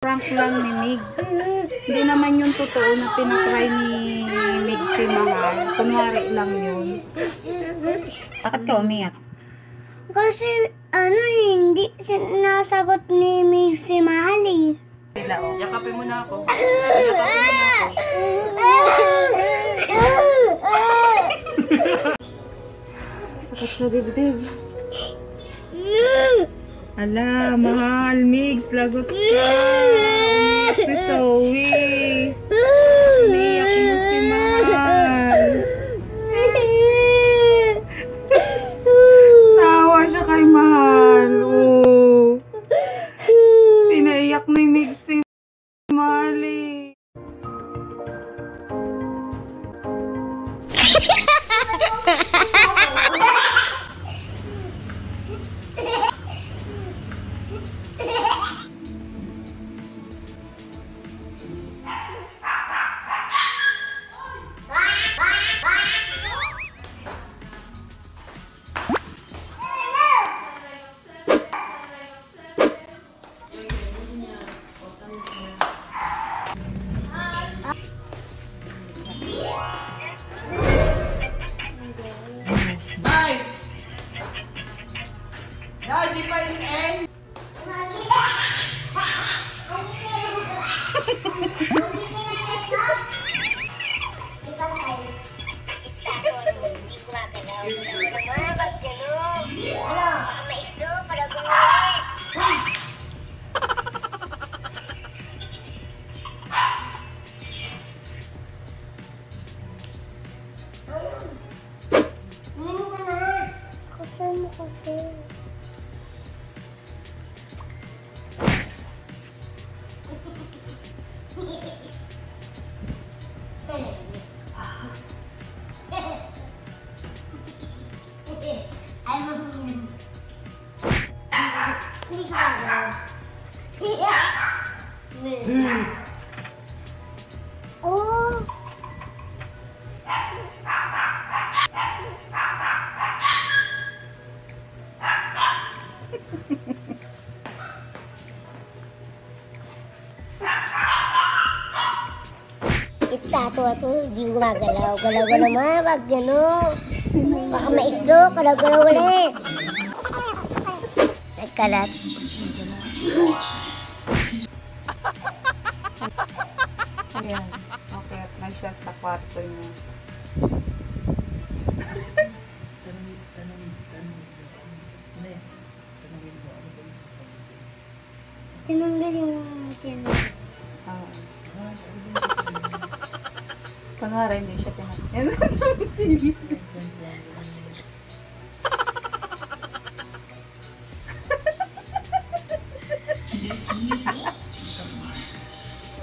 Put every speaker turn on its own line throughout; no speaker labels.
Prank lang ni Mygz. Hindi naman yung totoo na pinatry ni Mygz si Mahal. Kunwari lang yun. Bakit ka umiyak?
Kasi, hindi sinasagot ni Mygz si Mahal eh.
Yakapin mo na ako. Yakapin mo na ako.
Sakit sa dibdib. Ala, Mahal, Mygz, lagot ka. Umiyak si Zoe. Umiyak mo si Mahal. Tawa siya kay Mahal. Oh. Pinaiyak ni Mygz si Mahal eh.
Oh. Ito, di gumagalaw. Galaw ka naman, wag gano'n. Baka ma-stroke, galaw ulit. Nagkalat.
Ayan, okay, na siya sa kwarto niya.
Tinanggal yung channel.
Kunwari, hindi siya tinanggal. Yan ang sumisili.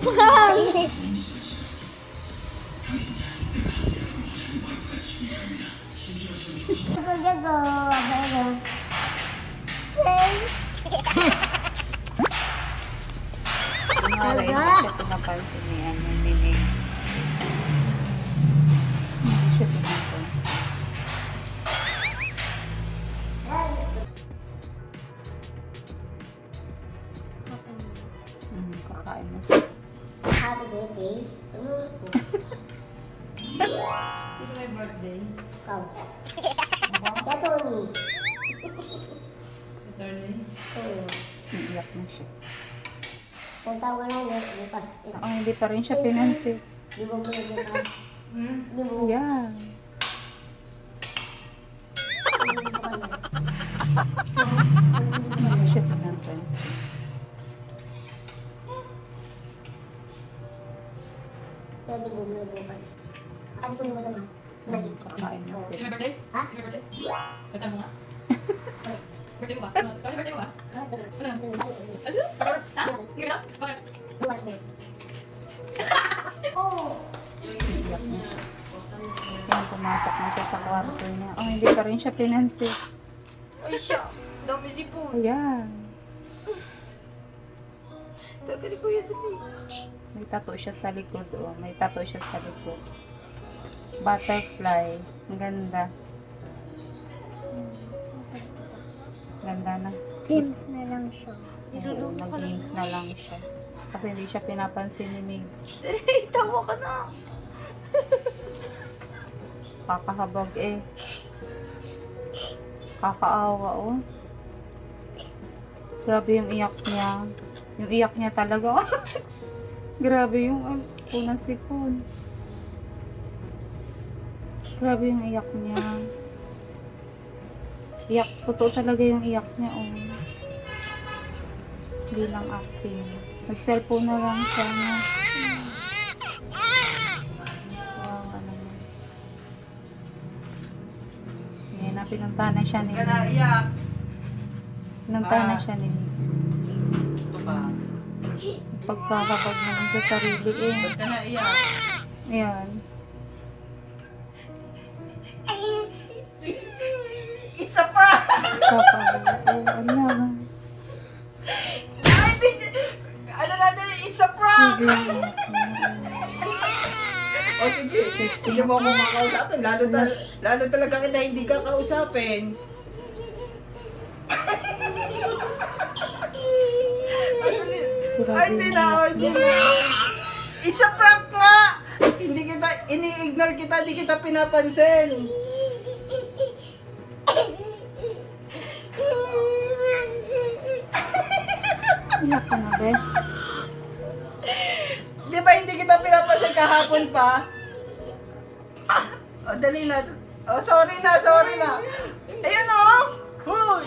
Kunwari, hindi siya pinapansin ni Mygz. Hindi siya pinapansin. Kakain na siya.
Happy birthday.
Sino may birthday?
Ikaw. Tony.
Attorney?
Oo.
Iiyak na siya.
Kung tawag na yun, hindi pa.
Hindi pa rin siya pinansin.
Di ba mo yun ka? Di mo.
Yeah. Hindi siya pinansin.
Pwede mo mo bukan. Ano ko naman naman? Naging
Kakain na
Sino
siya.
may birthday?
Ha?
Sino may birthday? Birthday mo nga. Birthday mo ba? Ano? Kali birthday mo ba? Ano? Ano? Ha? Hindi ka na? Bakit?
Oh!
Iiyak na siya. Yan, pumasok na siya sa kwarto niya. Oh, hindi pa rin siya pinansin.
Ay siya! Dami sipon.
Ayan.
Tagal ko yan dun eh.
May tattoo siya sa likod. Oh. May tattoo siya sa likod. Butterfly. Ang ganda. Ganda na.
Games na lang siya.
Mag-games na lang siya. Kasi hindi siya pinapansin ni Mygz.
Tawa ka na.
Kakahabag eh. Kakaawa oh. Grabe yung iyak niya. Yung iyak niya talaga. Grabe yung unang sipon. Grabe yung iyak niya. Iyak. Totoo talaga yung iyak niya oh. Hindi lang acting. Nag-cellphone na lang siya na. Wow, naman. Ngayon na pinuntahan na siya ni
Ka na
Mygz.
iyak.
Pinuntahan na siya ni Mygz.
Ito pa.
Pagkakapag naman sa sarili eh.
Ba't ka na iyak?
Ayan.
It's a prank!
Kakaawa. Ano?
Ano natin? It's a prank!
Sige.
O sige, hindi mo ako makausapin. Lalo talaga kita hindi ka kausapin. Ay, hindi na, hindi na. It's a prank nga! Hindi kita, ini-ignore kita, hindi kita pinapansin.
Iyak ka na be.
Di ba hindi kita pinapansin kahapon pa? O, dali na. O, sorry na, sorry na. Ayun o! Hoy!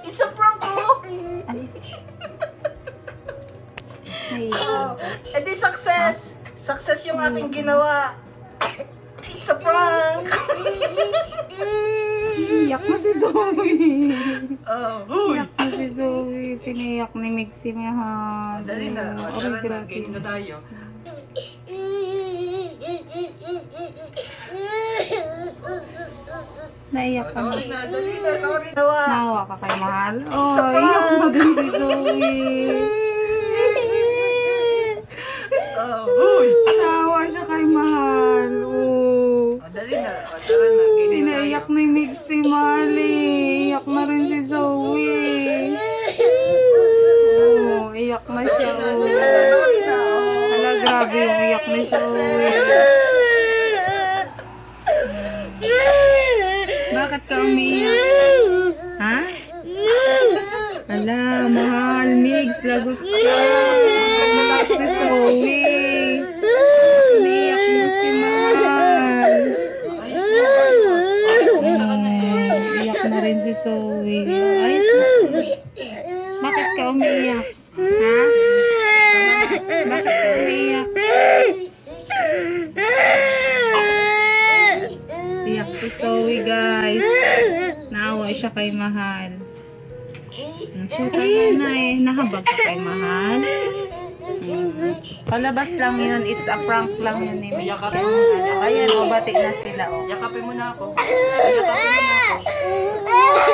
It's a prank o!
Naiyak.
Edi success! Success yung aking ginawa. It's a prank!
Iyak na si Zoe.
Huy!
Iyak na si Zoe. Piniyak ni Mygz si Mahal.
Dali na. O,
Ay,
tara na.
grabe.
Game na tayo.
Naiyak
O,
ka na.
sorry na. Dali na. Sorry na.
Nawa ka kay Mahal.
Sa
Oh, iyak na din si Zoe.
Huy!
Nawa siya kay Mahal. Oh.
O, dali na. O, tara na. Game na
Pinaiyak
tayo.
ni Mygz si Mahal eh. Iyak na rin si Zoe. Oh, iyak na siya. Oh.
Sorry na.
Hala, grabe yung iyak ni Zoe. Bakit ka umiyak? Ha? Hala, Mahal, Mygz, lagot ka. Si Zoe. Umiyak mo si Mahal. Iyak na rin si Zoe. Ayos na. Bakit ka umiyak? Ha? Bakit ka umiyak? Iyak si Zoe, guys. Naawa siya kay Mahal. Shoot na eh. Nahabag ka kay Mahal. Palabas lang yun. It's a prank lang yun ni Mygz. Ayan, bati na sila. Oh.
Yakapin mo na ako. Yakapin mo na ako.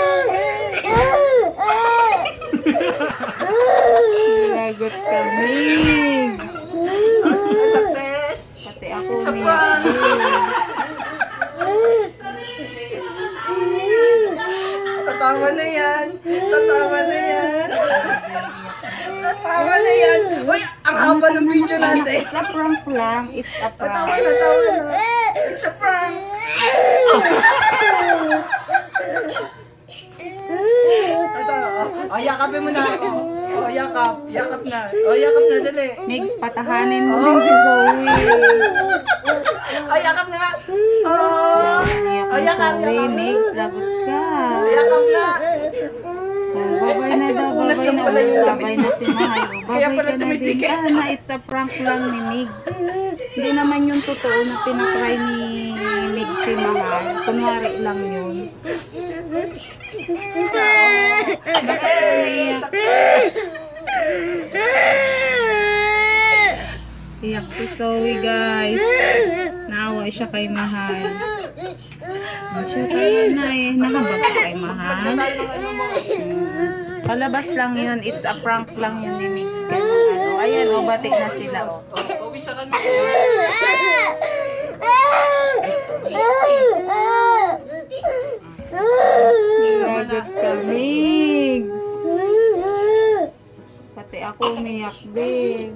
Lagot ka, Mygz.
Success!
Pati ako
It's a
umiyak.
Tatawa na yan. Tatawa na yan. Tatawa na yan. Uy, ang haba ng video natin.
It's a prank lang. It's a
Tatawa
prank.
na, tawa na. It's a prank. O, yakapin mo na ako. O, yakap. Yakap na. O, yakap na, dali.
Mygz, patahanin mo din si Zoe.
O, yakap na nga. O,
Iyak
o,
ni
yakap,
Zoe.
yakap.
Mygz, lagot ka.
O, yakap na.
Babay na daw,
Pinupunas
babay
lang
na.
pala yung damit
Babay
mo.
na si Mahal.
Kaya
Babay
pala
ka na din.
tumitikit.
Na, it's a prank lang ni Mygz. Hindi naman yung totoo na pinakry ni Mygz si Mahal. Kunwari lang yun.
Success!
Iyak si Zoe, guys. Naawa siya kay Mahal. Shoot na eh. Nahabag ka kay Mahal.
Tayo ng ano mo.
Palabas lang yun. It's a prank lang yun ni Mygz. Kaya ano. Ayan, o, bati na sila. O.
O, uwi siya ka na.
Lagot ka, Mygz. Pati ako umiyak din.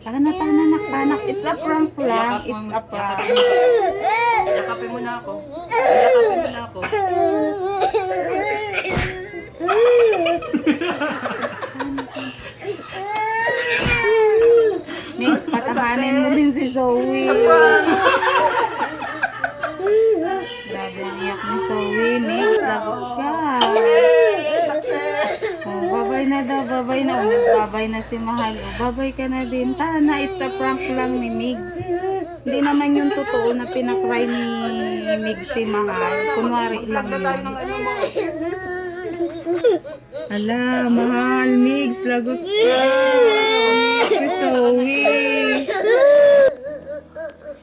Tana nakpanak. It's a prank lang. It's a prank.
Yakapin mo na ako. Yakapin mo na ako.
Mygz, patahanin mo din si Zoe.
Sa prank!
Grabe ang iyak ni Zoe. Mygz, lagot siya.
Success!
Oh, babay na daw, babay na. Oh, nagbabay na si Mahal. Oh, babay ka na din. Tana, it's a prank lang ni Mygz. Hindi naman yung totoo na pinakry ni Mygz si Mahal. Kunwari lang
Vlog na tayo
yun.
ng ano mo.
Ala, Mahal, Mygz, lagot ka. Si Zoe.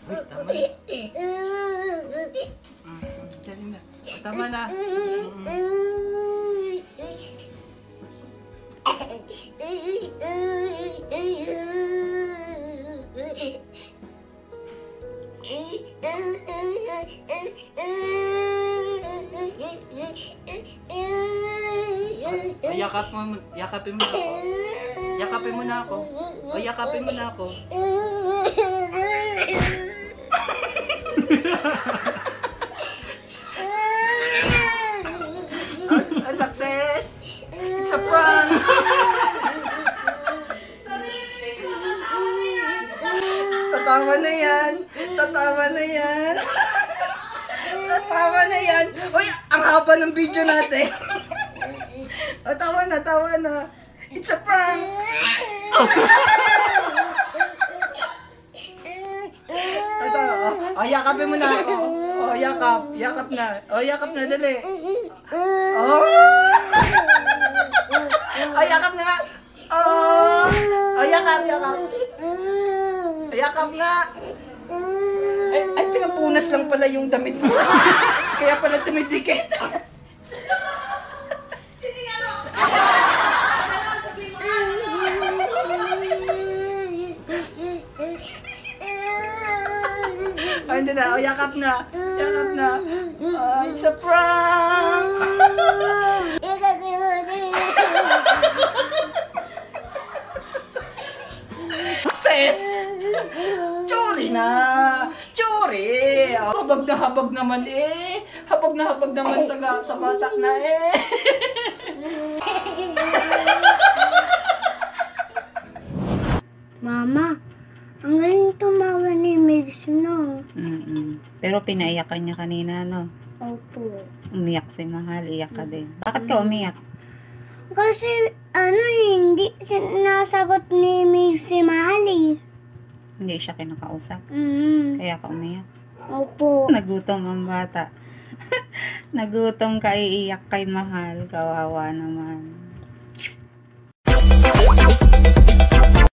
Uy, tama na. Dali na. Tama na. Yakapin mo na ako. Yakapin mo na ako. O, yakapin mo na ako. Success! It's a prank! Tatawa na yan! Tatawa na yan! Tatawa na yan! Uy, ang haba ng video natin! O, tawa na, tawa na! It's a prank! Ito, o, yakapin mo na ako. O, yakap. Yakap na. O, yakap na, dali. O, o, yakap na nga. O, yakap, yakap. Yakap nga. Ay, pinapunas lang pala yung damit mo. Kaya pala tumidikit. Ay, hindi na. O, yakap na. Yakap na. It's a prank! Success! Chori na! Chori! Habag naman eh! Habag naman sa batak na eh!
Mama, ang galing tumawa ni Mygz, no?
Pero pinaiyakan niya kanina, no?
Opo.
Umiyak si Mahal, iyak ka din. Bakit ka umiyak?
Kasi, hindi sinasagot ni Mygz si Mahal eh.
Hindi siya kinakausap. Kaya ka umiyak.
Opo.
Nagutom ang bata. Nagutom ka, iiyak kay Mahal. Kawawa naman.